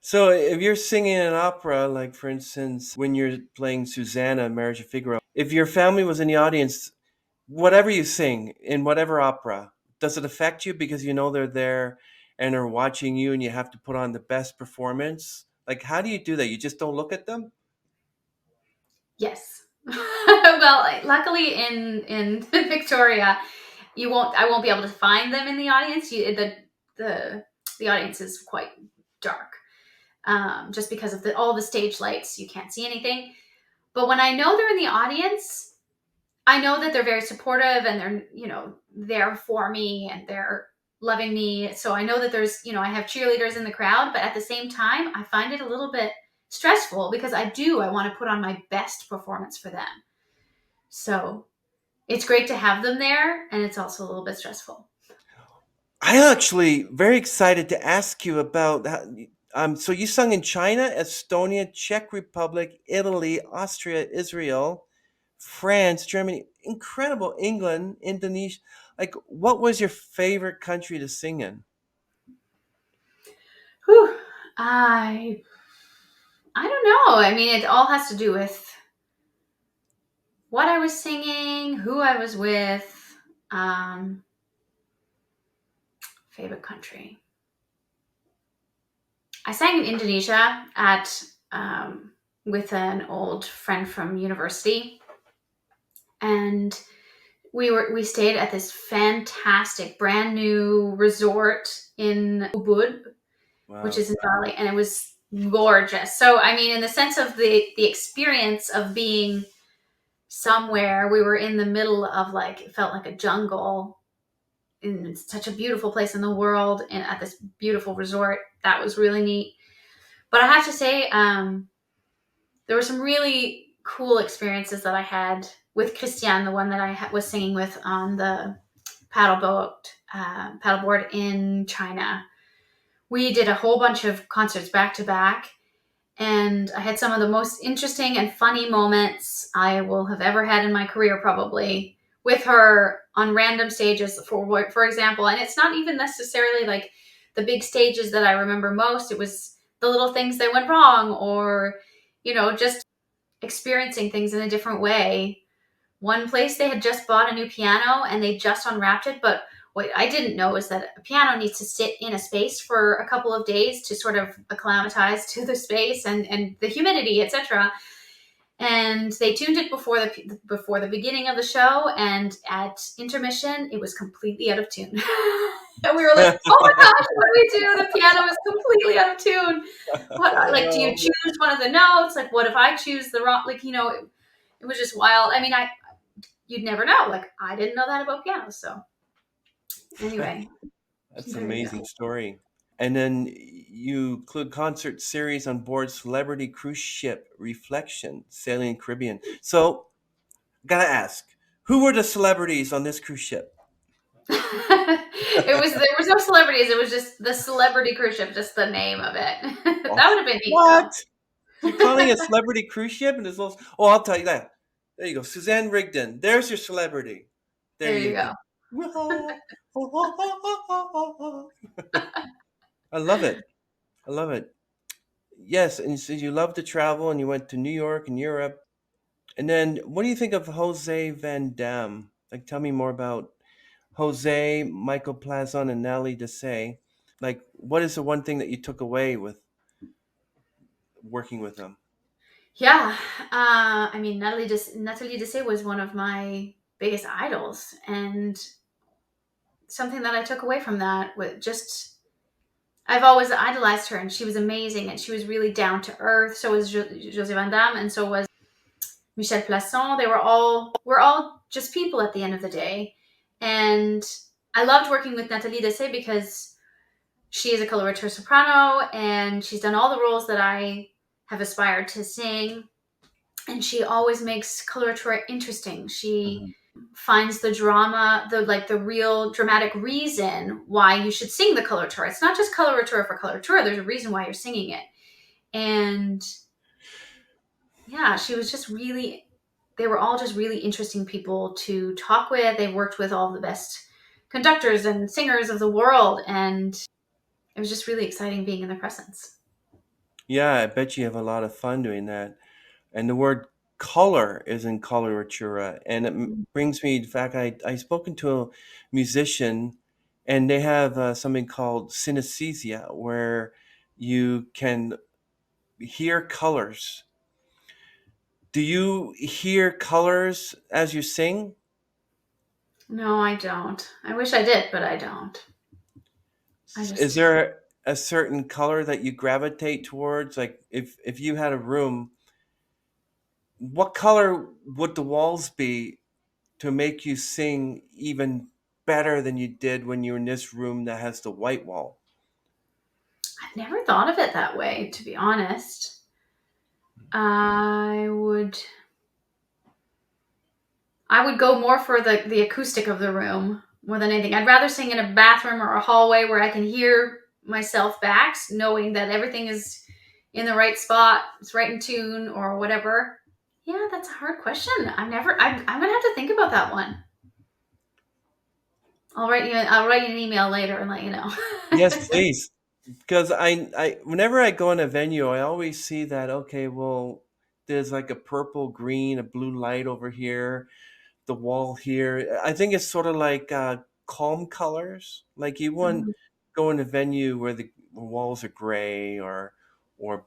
So if you're singing an opera, like for instance, when you're playing Suzanne in Marriage of Figaro, if your family was in the audience, whatever you sing in whatever opera, does it affect you because you know they're there and are watching you and you have to put on the best performance? Like, how do you do that? You just don't look at them? Yes. Well, luckily in Victoria, I won't be able to find them in the audience. The audience is quite dark, just because of all the stage lights. You can't see anything. But when I know they're in the audience, I know that they're very supportive, and they're, there for me, and they're loving me. So I know that there's, I have cheerleaders in the crowd, but at the same time, I find it a little bit stressful because I want to put on my best performance for them. So it's great to have them there, and it's also a little bit stressful. I actually very excited to ask you about so you sung in China, Estonia, Czech Republic, Italy, Austria, Israel, France, Germany, incredible, England, Indonesia. Like, what was your favorite country to sing in? Whew. I I don't know. I mean, it all has to do with what I was singing, who I was with. Um, Favorite country. I sang in Indonesia at with an old friend from university, and we stayed at this fantastic brand new resort in Ubud, which Wow. is in Bali, and it was gorgeous. So I mean, in the sense of the experience of being somewhere, we were in the middle of, like, it felt like a jungle in such a beautiful place in the world and at this beautiful resort. That was really neat. But I have to say, there were some really cool experiences that I had with Christiane, the one that I was singing with on the paddleboard in China. We did a whole bunch of concerts back to back, and I had some of the most interesting and funny moments I will have ever had in my career, probably, with her on random stages. For example, and it's not even necessarily like the big stages that I remember most. It was the little things that went wrong, or just experiencing things in a different way. One place, they had just bought a new piano and they just unwrapped it, but what I didn't know is that a piano needs to sit in a space for a couple of days to sort of acclimatize to the space and the humidity, etc. And they tuned it before the beginning of the show, and at intermission, it was completely out of tune. And we were like, "Oh my gosh, what do we do? The piano is completely out of tune. What, like, do you Oh, choose one of the notes? Like, what if I choose the wrong? Like, it was just wild. I mean, you'd never know. Like, I didn't know that about pianos. So anyway, that's an there you amazing go. story. And then you include concert series on board Celebrity Cruise Ship Reflection, sailing Caribbean. So, gotta ask, who were the celebrities on this cruise ship? There was no celebrities. It was just the celebrity cruise ship, just the name of it. Oh, That would have been neat, what? though. You're calling it a celebrity cruise ship and there's little. Oh, I'll tell you that. There you go. Suzanne Rigden. There's your celebrity. There There you you go. go. I love it. I love it. Yes, and so you love to travel and you went to New York and Europe. And then what do you think of Jose Van Dam? Like, tell me more about Jose, Michael Plazon, and Natalie Dessay. Like, what is the one thing that you took away with working with them? Yeah, I mean, Natalie Dessay was one of my biggest idols, and something that I took away from that was just I've always idolized her, and she was amazing, and she was really down to earth. So was José Van Damme, and so was Michel Plasson. We're all just people at the end of the day, and I loved working with Natalie Dessay because she is a coloratura soprano, and she's done all the roles that I have aspired to sing, and she always makes coloratura interesting. She Mhm. finds the drama, the real dramatic reason why you should sing the coloratura. It's not just coloratura for coloratura. There's a reason why you're singing it. And yeah, she was just really. They were all just really interesting people to talk with. They worked with all the best conductors and singers of the world, and it was just really exciting being in their presence. Yeah, I bet you have a lot of fun doing that. And the word color is in coloratura. And it brings me, in fact, I spoken to a musician and they have something called synesthesia where you can hear colors. Do you hear colors as you sing? No, I don't. I wish I did, but I don't. I Is just there a certain color that you gravitate towards? Like if you had a room, what color would the walls be to make you sing even better than you did when you were in this room that has the white wall? I've never thought of it that way, to be honest. I would I would go more for the acoustic of the room. more than anything. I'd rather sing in a bathroom or a hallway where I can hear myself back, knowing that everything is in the right spot, it's right in tune or whatever. Yeah, that's a hard question. I'm gonna have to think about that one. I'll write you an email later and let you know. Yes, please. Because whenever I go in a venue, I always see that, okay, well, there's like a purple, green, a blue light over here, the wall here. I think it's sort of like calm colors. Like you wouldn't Mhm. go in a venue where the walls are gray or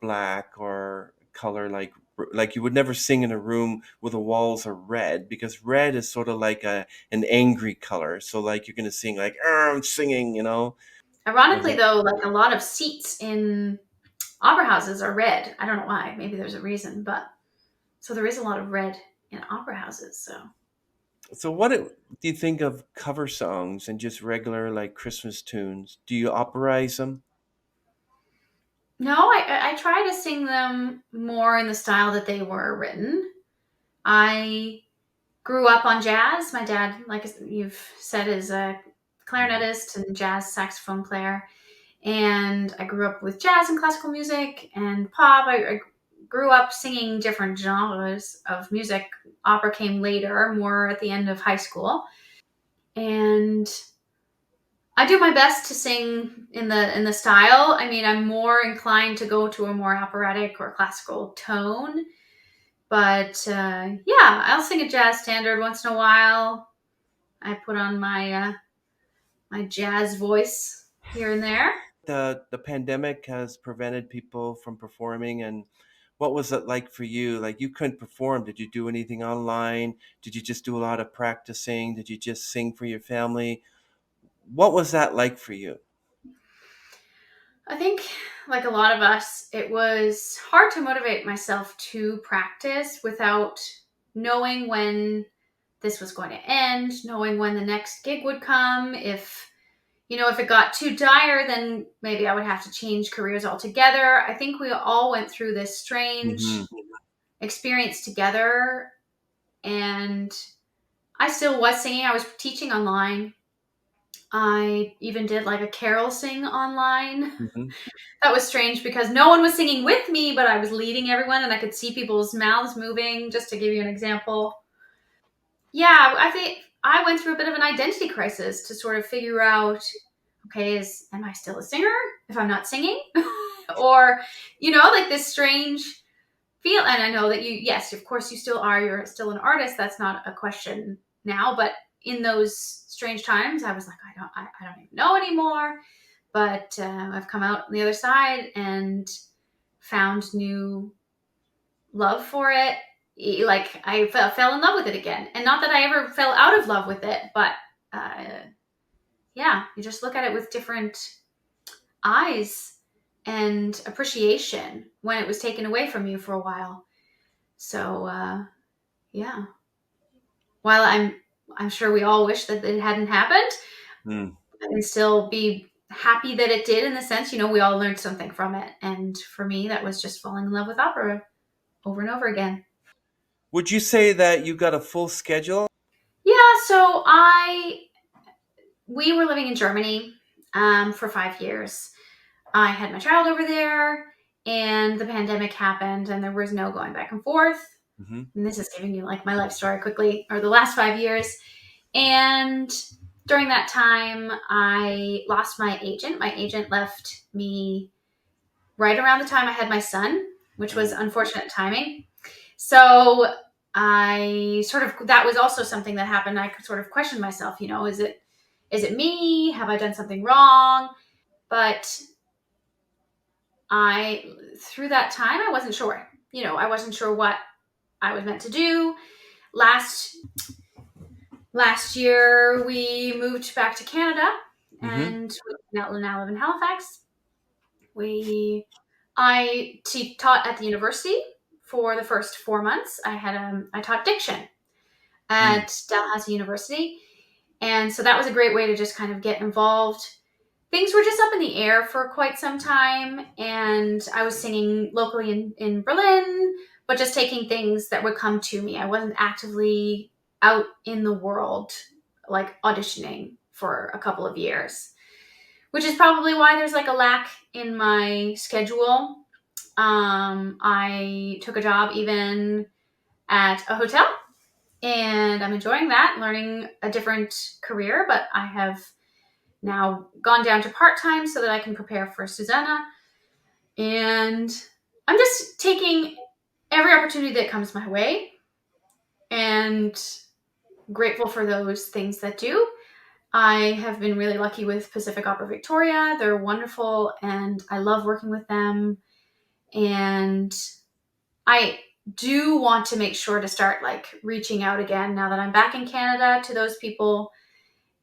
black or color like you would never sing in a room where the walls are red, because red is sort of like an angry color. So like you're gonna sing like I'm singing, Ironically, or though, like a lot of seats in opera houses are red. I don't know why. Maybe there's a reason, but so there is a lot of red in opera houses. So So do you think of cover songs and just regular like Christmas tunes? Do you operize them? no, I try to sing them more in the style that they were written. I grew up on jazz. My dad, like you've said, is a Mhm. clarinetist and jazz saxophone player. And I grew up with jazz and classical music and pop. I grew up singing different genres of music. Opera came later, more at the end of high school. And I do my best to sing in the style. I mean, I'm more inclined to go to a more operatic or classical tone. But yeah, I'll sing a jazz standard once in a while. I put on my jazz voice here and there. The pandemic has prevented people from performing, and what was it like for you? Like you couldn't perform. Did you do anything online? Did you just do a lot of practicing? Did you just sing for your family? What was that like for you? I think, like a lot of us, it was hard to motivate myself to practice without knowing when this was going to end, knowing when the next gig would come. If it got too dire, then maybe I would have to change careers altogether. I think we all went through this Hmm. strange experience together, and I still was singing. I was teaching online. I even did like a carol sing online. Hmm. That was strange because no one was singing with me, but I was leading everyone and I could see people's mouths moving, just to give you an example. Yeah, I think I went through a bit of an identity crisis to sort of figure out, okay, am I still a singer if I'm not singing? Or, like this strange feel. And I know that yes, of course you still are, you're still an artist. That's not a question now. But in those strange times, I was like, I don't even know anymore. But I've come out on the other side and found new love for it. Like I fell in love with it again, and not that I ever fell out of love with it, but uh, yeah, you just look at it with different eyes and appreciation when it was taken away from you for a while. So yeah, while I'm sure we all wish that it hadn't happened, Mm. I can still be happy that it did, in the sense, we all learned something from it. And for me, that was just falling in love with opera over and over again. Would you say that you got a full schedule? Yeah, so we were living in Germany for 5 years. I had my child over there, and the pandemic happened, and there was no going back and forth. Hmm. And this is giving you like my life story quickly, or the last 5 years. And during that time, I lost my agent. My agent left me right around the time I had my son, which was Oh. unfortunate timing. So that was also something that happened. I could sort of question myself, is it me? Have I done something wrong? But through that time, I wasn't sure. I wasn't sure what I was meant to do. Last last year, we moved back to Canada, Hmm. and we now live in Halifax. I taught at the university for the first 4 months. I taught diction Mm. at Dalhousie University, and so that was a great way to just kind of get involved. Things were just up in the air for quite some time, and I was singing locally in Berlin, but just taking things that would come to me. I wasn't actively out in the world, like auditioning for a couple of years, which is probably why there's like a lack in my schedule. I took a job even at a hotel, and I'm enjoying that, learning a different career, but I have now gone down to part-time so that I can prepare for Suzanne. And I'm just taking every opportunity that comes my way and grateful for those things that do. I have been really lucky with Pacific Opera Victoria. They're wonderful and I love working with them. And I do want to make sure to start like reaching out again now that I'm back in Canada to those people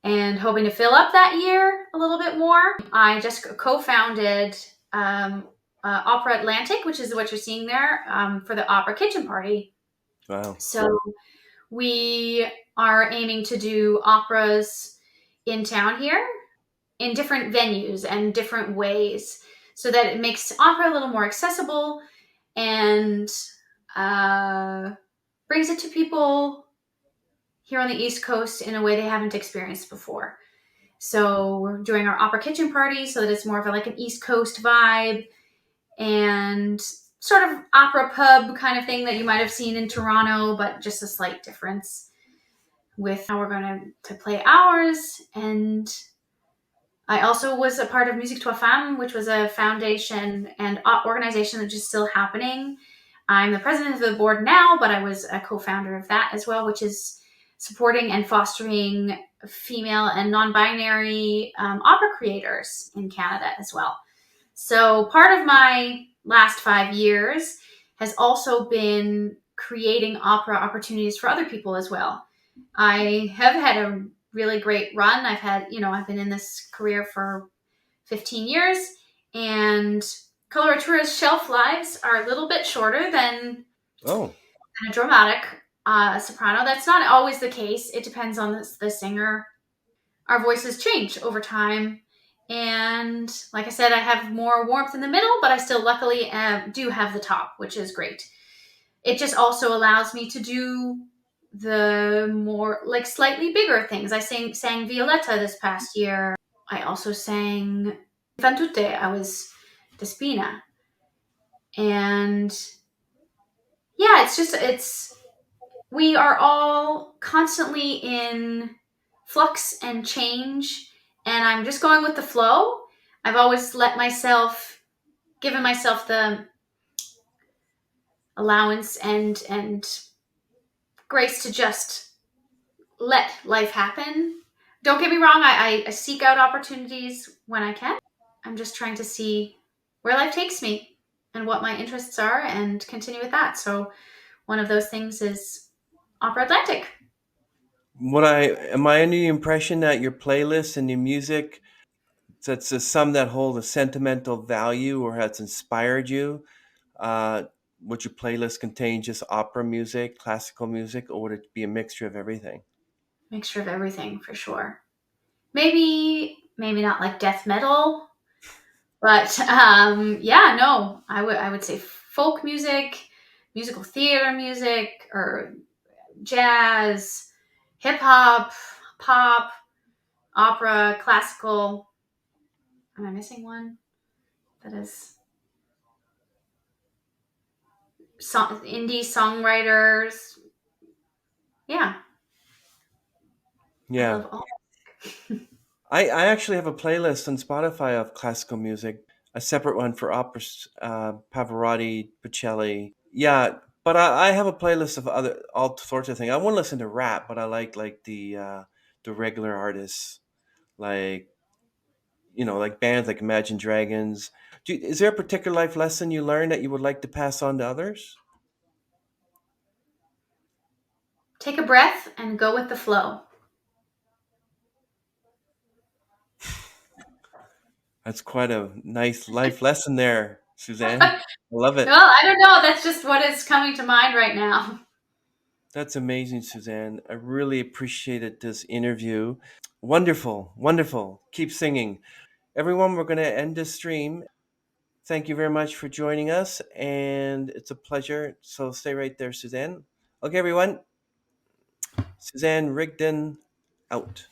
and hoping to fill up that year a little bit more. I just co-founded Opera Atlantic, which is what you're seeing there, for the Opera Kitchen Party. Wow. So we are aiming to do operas in town here in different venues and different ways so that it makes opera a little more accessible and brings it to people here on the East Coast in a way they haven't experienced before. So we're doing our opera kitchen party so that it's more of like an East Coast vibe and sort of opera pub kind of thing that you might have seen in Toronto, but just a slight difference with how we're going to play ours. And I also was a part of Musique Toi Femme, which was a foundation and organization that's just still happening. I'm the president of the board now, but I was a co-founder of that as well, which is supporting and fostering female and non-binary opera creators in Canada as well. So part of my last 5 years has also been creating opera opportunities for other people as well. I have had a really great run. I've been in this career for 15 years, and Coloratura's shelf lives are a little bit shorter than a dramatic soprano. That's not always the case. It depends on the singer. Our voices change over time. And like I said, I have more warmth in the middle, but I still luckily do have the top, which is great. It just also allows me to do the more like slightly bigger things. I sang Violetta this past year. I also sang Fan tutte. I was Despina. And yeah, we are all constantly in flux and change, and I'm just going with the flow. I've always given myself the allowance and grace to just let life happen. Don't get me wrong, I seek out opportunities when I can. I'm just trying to see where life takes me and what my interests are and continue with that. So one of those things is Opera Atlantic. Am I under the impression that your playlist and your music, that's some that hold a sentimental value or has inspired you? Uh, would your playlist contain just opera music, classical music, or would it be a mixture of everything? Mixture of everything for sure. Maybe not like death metal, but yeah, no, I would say folk music, musical theater music, or jazz, hip hop, pop, opera, classical. Am I missing one? That is indie songwriters. Yeah, I Yeah. love all. I actually have a playlist on Spotify of classical music, a separate one for operas, Pavarotti, Bocelli. Yeah, but I have a playlist of other all sorts of things. I want to listen to rap, but I like the regular artists, like like bands like Imagine Dragons. Is there a particular life lesson you learned that you would like to pass on to others? Take a breath and go with the flow. That's quite a nice life lesson there, Suzanne. I love it. Well, I don't know. That's just what is coming to mind right now. That's amazing, Suzanne. I really appreciated this interview. Wonderful, wonderful. Keep singing. Everyone, we're going to end this stream. Thank you very much for joining us, and it's a pleasure. So stay right there, Suzanne. Okay, everyone. Suzanne Rigden out.